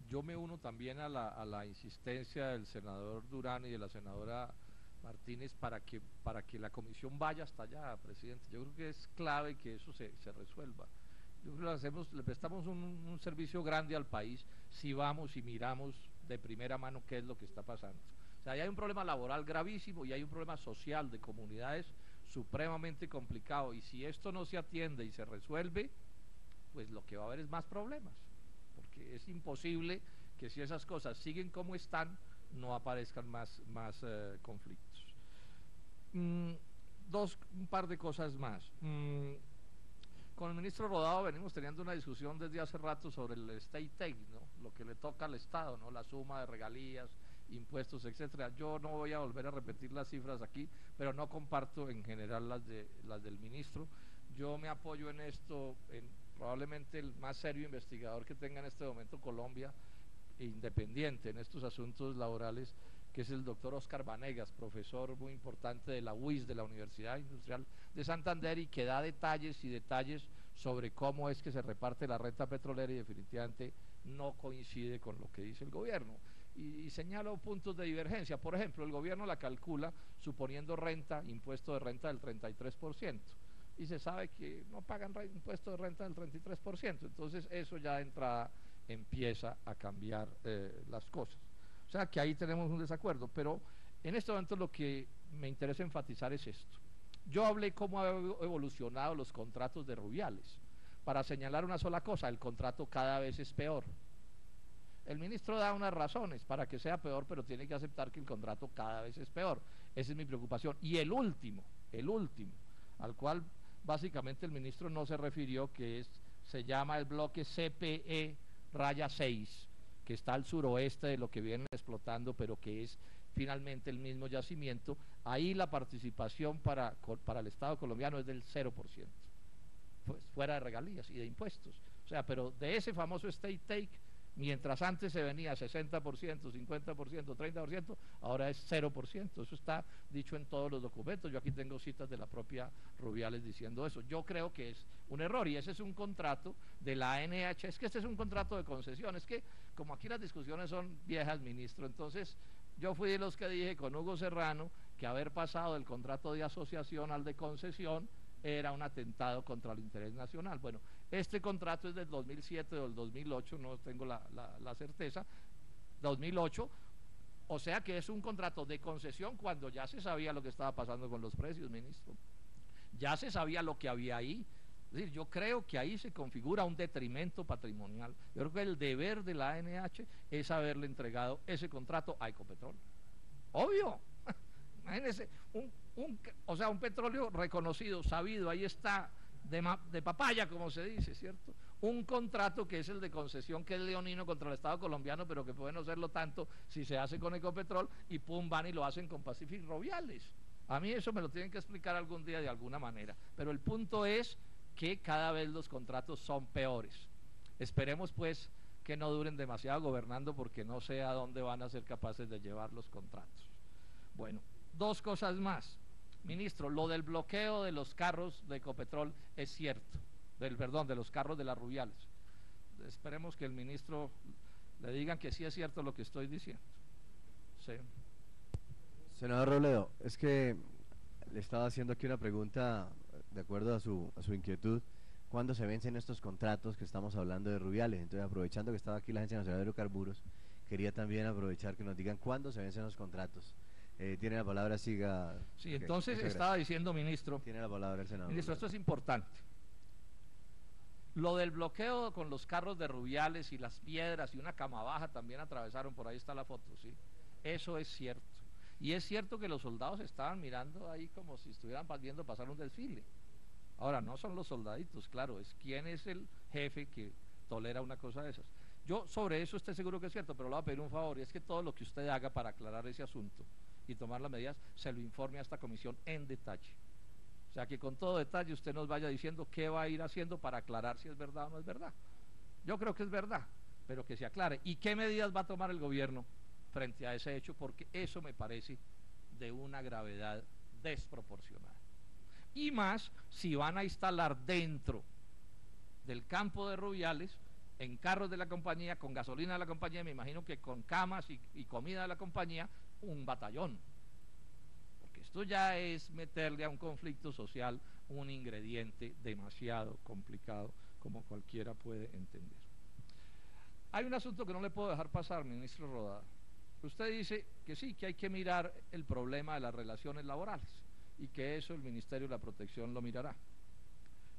yo me uno también a la insistencia del senador Durán y de la senadora Martínez para que la comisión vaya hasta allá, presidente. Yo creo que es clave que eso se resuelva. Yo creo que le prestamos un servicio grande al país si vamos y miramos de primera mano qué es lo que está pasando. O sea, ahí hay un problema laboral gravísimo y hay un problema social de comunidades supremamente complicado, y si esto no se atiende y se resuelve, pues lo que va a haber es más problemas, porque es imposible que si esas cosas siguen como están, no aparezcan más conflictos. Un par de cosas más. Con el ministro Rodado venimos teniendo una discusión desde hace rato sobre el state take, ¿no? Lo que le toca al Estado, ¿no? La suma de regalías, impuestos, etcétera. Yo no voy a volver a repetir las cifras aquí, pero no comparto en general las del ministro. Yo me apoyo en esto, probablemente el más serio investigador que tenga en este momento Colombia, independiente en estos asuntos laborales, que es el doctor Oscar Vanegas, profesor muy importante de la UIS, de la Universidad Industrial de Santander, y que da detalles y detalles sobre cómo es que se reparte la renta petrolera, y definitivamente no coincide con lo que dice el gobierno. Y señalo puntos de divergencia. Por ejemplo, el gobierno la calcula suponiendo impuesto de renta del 33%. Y se sabe que no pagan impuesto de renta del 33%, entonces eso ya de entrada empieza a cambiar las cosas. O sea que ahí tenemos un desacuerdo, pero en este momento lo que me interesa enfatizar es esto. Yo hablé cómo han evolucionado los contratos de Rubiales, para señalar una sola cosa: el contrato cada vez es peor. El ministro da unas razones para que sea peor, pero tiene que aceptar que el contrato cada vez es peor. Esa es mi preocupación. Y el último, al cual básicamente el ministro no se refirió, que se llama el bloque CPE-6, que está al suroeste de lo que vienen explotando, pero que es finalmente el mismo yacimiento. Ahí la participación para el Estado colombiano es del 0%, pues, fuera de regalías y de impuestos. O sea, pero de ese famoso state take, mientras antes se venía 60%, 50%, 30%, ahora es 0%. Eso está dicho en todos los documentos. Yo aquí tengo citas de la propia Rubiales diciendo eso. Yo creo que es un error, y ese es un contrato de la ANH. Es que este es un contrato de concesión. Es que como aquí las discusiones son viejas, ministro, entonces yo fui de los que dije con Hugo Serrano que haber pasado del contrato de asociación al de concesión era un atentado contra el interés nacional. Bueno, este contrato es del 2007 o del 2008, no tengo la certeza, 2008, o sea que es un contrato de concesión cuando ya se sabía lo que estaba pasando con los precios, ministro. Ya se sabía lo que había ahí. Es decir, yo creo que ahí se configura un detrimento patrimonial. Yo creo que el deber de la ANH es haberle entregado ese contrato a Ecopetrol. Obvio. Imagínense, un petróleo reconocido, sabido, ahí está, de papaya, como se dice, ¿cierto? Un contrato que es el de concesión, que es leonino contra el Estado colombiano, pero que puede no serlo tanto si se hace con Ecopetrol, y pum, van y lo hacen con Pacific Rubiales. A mí eso me lo tienen que explicar algún día de alguna manera, pero el punto es que cada vez los contratos son peores. Esperemos pues que no duren demasiado gobernando, porque no sé a dónde van a ser capaces de llevar los contratos. Bueno, dos cosas más, ministro. Lo del bloqueo de los carros de Ecopetrol es cierto, de los carros de las Rubiales. Esperemos que el ministro le digan que sí es cierto lo que estoy diciendo. Sí. Senador Robledo, es que le estaba haciendo aquí una pregunta de acuerdo a su inquietud. ¿Cuándo se vencen estos contratos que estamos hablando de Rubiales? Entonces, aprovechando que estaba aquí la Agencia Nacional de Hidrocarburos, quería también aprovechar que nos digan cuándo se vencen los contratos. Tiene la palabra, siga. Sí, entonces estaba diciendo, ministro. Tiene la palabra el senador. Ministro, esto es importante. Lo del bloqueo con los carros de Rubiales y las piedras y una cama baja también atravesaron, por ahí está la foto, ¿sí? Eso es cierto. Y es cierto que los soldados estaban mirando ahí como si estuvieran viendo pasar un desfile. Ahora, no son los soldaditos, claro, es quién es el jefe que tolera una cosa de esas. Yo sobre eso estoy seguro que es cierto, pero le voy a pedir un favor, y es que todo lo que usted haga para aclarar ese asunto y tomar las medidas, se lo informe a esta comisión en detalle. O sea, que con todo detalle usted nos vaya diciendo qué va a ir haciendo para aclarar si es verdad o no es verdad. Yo creo que es verdad, pero que se aclare. ¿Y qué medidas va a tomar el gobierno frente a ese hecho? Porque eso me parece de una gravedad desproporcionada. Y más si van a instalar dentro del campo de Rubiales en carros de la compañía, con gasolina de la compañía, me imagino que con camas y comida de la compañía, un batallón. Porque esto ya es meterle a un conflicto social un ingrediente demasiado complicado, como cualquiera puede entender. Hay un asunto que no le puedo dejar pasar, ministro Rodada. Usted dice que sí, que hay que mirar el problema de las relaciones laborales y que eso el Ministerio de la Protección lo mirará.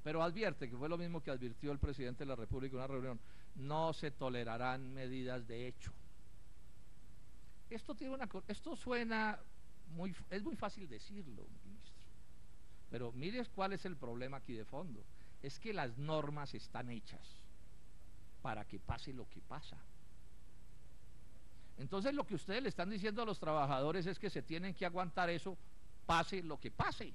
Pero advierte, que fue lo mismo que advirtió el presidente de la República en una reunión, no se tolerarán medidas de hecho. Esto suena es muy fácil decirlo, ministro, pero mire cuál es el problema aquí de fondo. Es que las normas están hechas para que pase lo que pasa. Entonces lo que ustedes le están diciendo a los trabajadores es que se tienen que aguantar eso, pase lo que pase.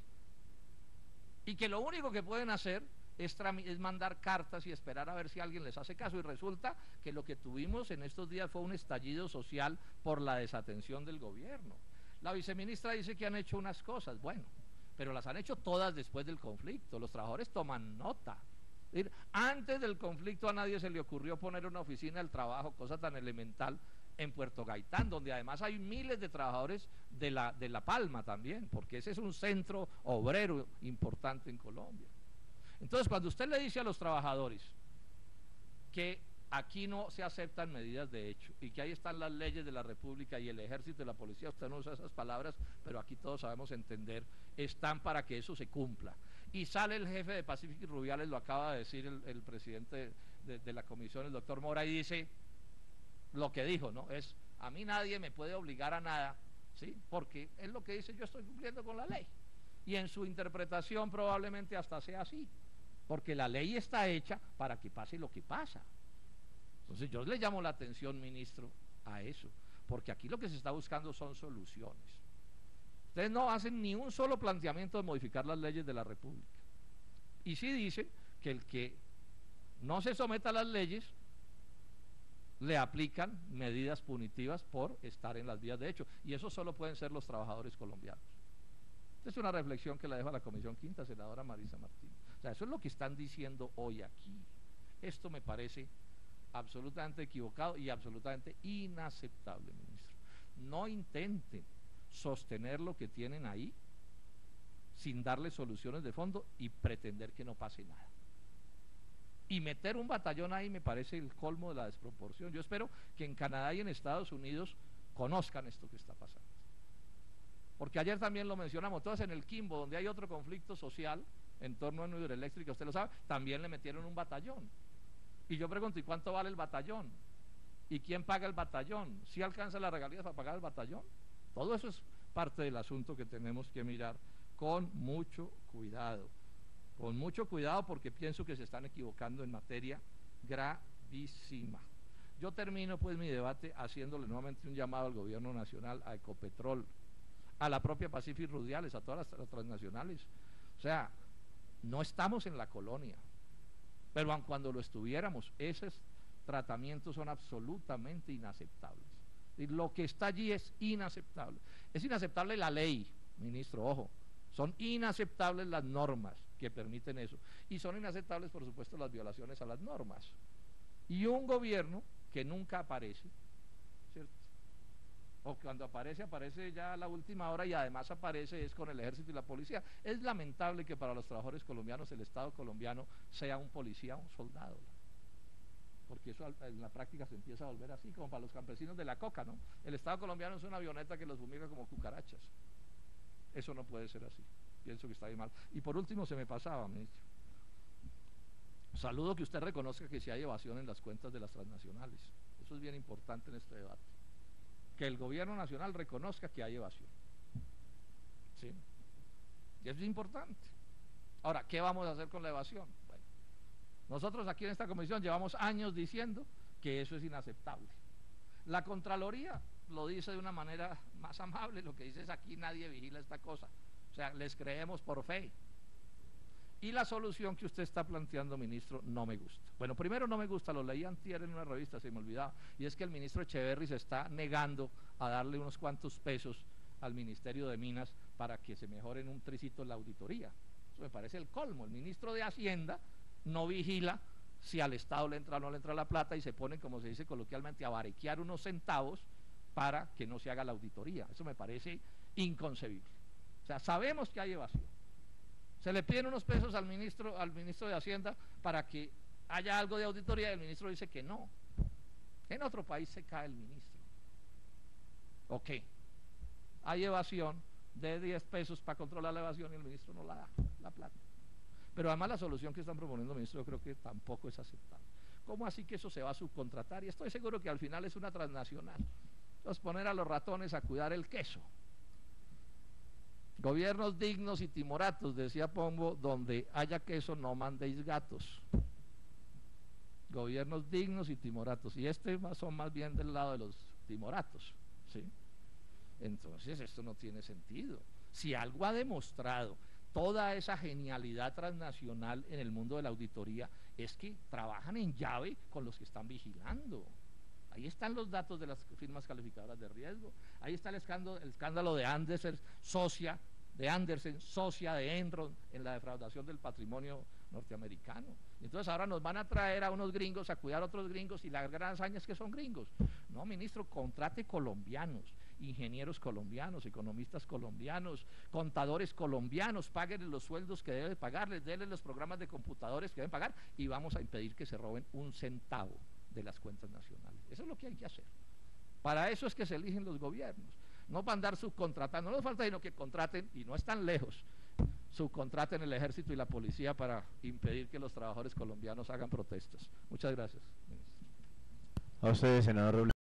Y que lo único que pueden hacer es mandar cartas y esperar a ver si alguien les hace caso. Y resulta que lo que tuvimos en estos días fue un estallido social por la desatención del gobierno. La viceministra dice que han hecho unas cosas, bueno, pero las han hecho todas después del conflicto. Los trabajadores toman nota. Antes del conflicto a nadie se le ocurrió poner una oficina del trabajo, cosa tan elemental, en Puerto Gaitán, donde además hay miles de trabajadores de La Palma también, porque ese es un centro obrero importante en Colombia. Entonces, cuando usted le dice a los trabajadores que aquí no se aceptan medidas de hecho y que ahí están las leyes de la República y el ejército y la policía, usted no usa esas palabras, pero aquí todos sabemos entender, están para que eso se cumpla. Y sale el jefe de Pacific y Rubiales, lo acaba de decir el presidente de la comisión, el doctor Mora, y dice lo que dijo, ¿no? Es, a mí nadie me puede obligar a nada, ¿sí? Porque es lo que dice, yo estoy cumpliendo con la ley. Y en su interpretación probablemente hasta sea así, porque la ley está hecha para que pase lo que pasa. Entonces yo le llamo la atención, ministro, a eso, porque aquí lo que se está buscando son soluciones. Ustedes no hacen ni un solo planteamiento de modificar las leyes de la República. Y sí dicen que el que no se someta a las leyes le aplican medidas punitivas por estar en las vías de hecho, y eso solo pueden ser los trabajadores colombianos. Esta es una reflexión que la dejo a la Comisión Quinta, senadora Marisa Martínez. O sea, eso es lo que están diciendo hoy aquí. Esto me parece absolutamente equivocado y absolutamente inaceptable, ministro. No intenten sostener lo que tienen ahí sin darle soluciones de fondo y pretender que no pase nada. Y meter un batallón ahí me parece el colmo de la desproporción. Yo espero que en Canadá y en Estados Unidos conozcan esto que está pasando. Porque ayer también lo mencionamos, todos en el Quimbo, donde hay otro conflicto social en torno a una hidroeléctrica, usted lo sabe, también le metieron un batallón. Y yo pregunto, ¿y cuánto vale el batallón? ¿Y quién paga el batallón? ¿Sí alcanza las regalías para pagar el batallón? Todo eso es parte del asunto que tenemos que mirar con mucho cuidado. Con mucho cuidado, porque pienso que se están equivocando en materia gravísima. Yo termino pues mi debate haciéndole nuevamente un llamado al gobierno nacional, a Ecopetrol, a la propia Pacific y Rubiales, a todas las transnacionales. O sea, no estamos en la colonia, pero aun cuando lo estuviéramos, esos tratamientos son absolutamente inaceptables. Y lo que está allí es inaceptable. Es inaceptable la ley, ministro, ojo, son inaceptables las normas que permiten eso, y son inaceptables, por supuesto, las violaciones a las normas. Y un gobierno que nunca aparece, ¿cierto? O cuando aparece, aparece ya a la última hora, y además aparece es con el ejército y la policía. Es lamentable que para los trabajadores colombianos el Estado colombiano sea un policía, un soldado, porque eso en la práctica se empieza a volver así, como para los campesinos de la coca, ¿no? El Estado colombiano es una avioneta que los fumiga como cucarachas. Eso no puede ser así. Pienso que está bien mal. Y por último, se me pasaba, ministro. Saludo que usted reconozca que si hay evasión en las cuentas de las transnacionales. Eso es bien importante en este debate. Que el gobierno nacional reconozca que hay evasión. ¿Sí? Y eso es importante. Ahora, ¿qué vamos a hacer con la evasión? Bueno, nosotros aquí en esta comisión llevamos años diciendo que eso es inaceptable. La Contraloría lo dice de una manera más amable, lo que dice es aquí nadie vigila esta cosa. O sea, les creemos por fe. Y la solución que usted está planteando, ministro, no me gusta. Bueno, primero no me gusta, lo leí antier en una revista, se me olvidaba, y es que el ministro Echeverry se está negando a darle unos cuantos pesos al Ministerio de Minas para que se mejore en un tricito la auditoría. Eso me parece el colmo. El ministro de Hacienda no vigila si al Estado le entra o no le entra la plata, y se ponen, como se dice coloquialmente, a barequear unos centavos para que no se haga la auditoría. Eso me parece inconcebible. O sea, sabemos que hay evasión. Se le piden unos pesos al ministro de Hacienda para que haya algo de auditoría, y el ministro dice que no. En otro país se cae el ministro. ¿O qué? Hay evasión de 10 pesos para controlar la evasión y el ministro no la da, la plata. Pero además la solución que están proponiendo, ministro, yo creo que tampoco es aceptable. ¿Cómo así que eso se va a subcontratar? Y estoy seguro que al final es una transnacional. Entonces poner a los ratones a cuidar el queso. Gobiernos dignos y timoratos, decía Pombo, donde haya queso no mandéis gatos. Gobiernos dignos y timoratos. Y son más bien del lado de los timoratos, ¿sí? Entonces esto no tiene sentido. Si algo ha demostrado toda esa genialidad transnacional en el mundo de la auditoría, es que trabajan en llave con los que están vigilando. Ahí están los datos de las firmas calificadoras de riesgo, ahí está el escándalo de Andersen, socia de Enron en la defraudación del patrimonio norteamericano. Entonces ahora nos van a traer a unos gringos a cuidar a otros gringos, y la gran hazaña es que son gringos. No, ministro, contrate colombianos, ingenieros colombianos, economistas colombianos, contadores colombianos, páguenles los sueldos que deben pagarles, denles los programas de computadores que deben pagar, y vamos a impedir que se roben un centavo de las cuentas nacionales. Eso es lo que hay que hacer. Para eso es que se eligen los gobiernos, no para andar subcontratando. No nos falta sino que contraten, y no están lejos, subcontraten el ejército y la policía para impedir que los trabajadores colombianos hagan protestas. Muchas gracias, ministro. A usted, senador Robledo.